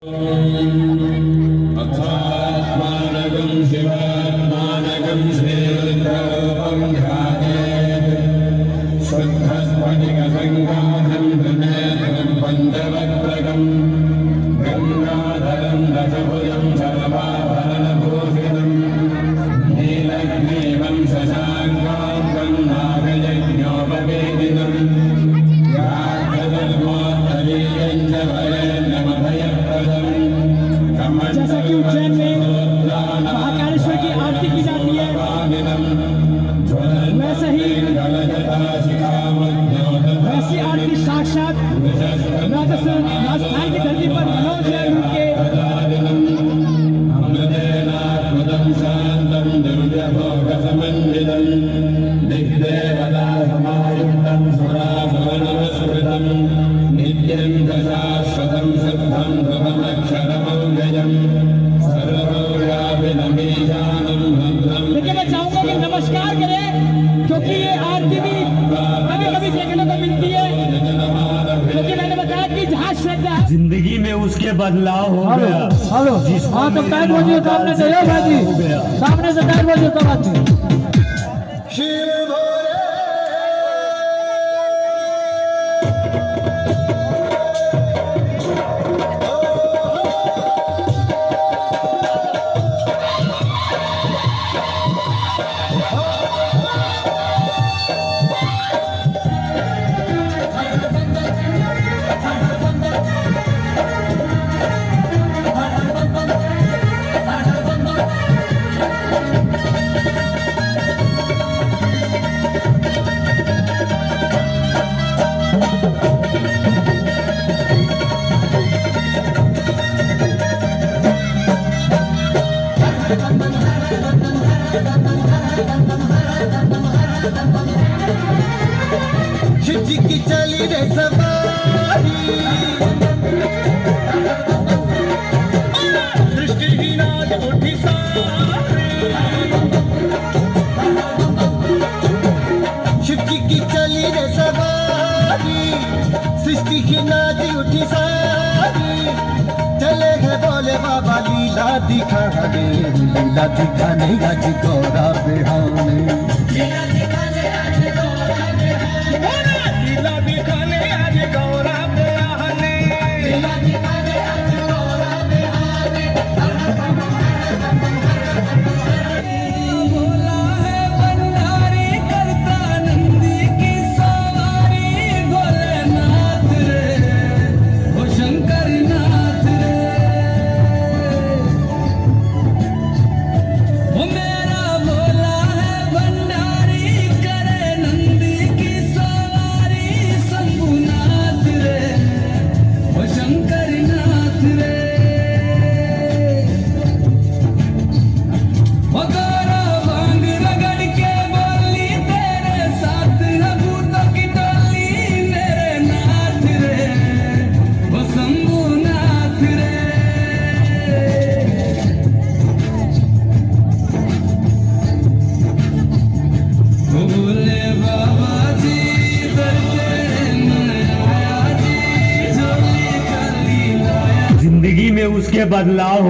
अथात्मानकं शिवात्मानकं श्रीरुद्ररूपं ध्यायेत् शुद्धस्फटिकसङ्काशं त्रिनेत्रं पञ्चवक्त्रकं गङ्गाधरं दशभुजं सर्वाभरणभूषितं नीलग्रीवं शशाङ्कां नागयज्ञोपवेदिनं याज्ञवल्क्योत्तरीयं च वरेण्यमभयप्रदम्। जैसा कि उज्जैन में महाकालेश्वर की आरती की जाती है, वैसी आरती साक्षात राजस्थान की धरती पर मनोज लूट के नित्यं दशाश्वतं शुद्धं ध्रुवमक्षरमव्ययम् सर्वव्यापिनमीशानं भद्रं। लेकिन मैं चाहूंगा कि नमस्कार करें, क्योंकि ये आरती भी कभी कभी देखने को मिलती है, क्योंकि मैंने बताया कि जहाँ श्रद्धा है जिंदगी में उसके बदलाव हो गया। हेलो हाँ, तो टाइम बोलिए, सामने से ये भाई सामने से टाइम बोलिए तो बात शिव जी की चली रे सवारी, सृष्टि की नाच उठी सारी। शिव जी की चली रे सवारी, सृष्टि की नाच उठी सारी। चले गए बोले बाबा लीला दिखाने, लीला दिखाने आज गौरा बिहाने। लीला दिखाने आज गौरा बिहाने, लीला दिखाने आज गौरा बिहाने, लीला दिखाने आज गौरा बिहाने। बोला है भंडारी करता नंदी की सवारी, भोलेनाथ रे ओ शंकर नाथ रे। वो मेरा भोला है भंडारी करे नंदी की सवारी, शंभुनाथ रे वो शंकर नाथ रे। वो गोरा भांग रगड़ के बोली तेरे साथ है भूतों की टोली, मेरे नाथ रे वो शंभुनाथ रे। भोले बाबा जी करते नया जी, झोली खाली लाया। जिंदगी में उसके बदलाव हो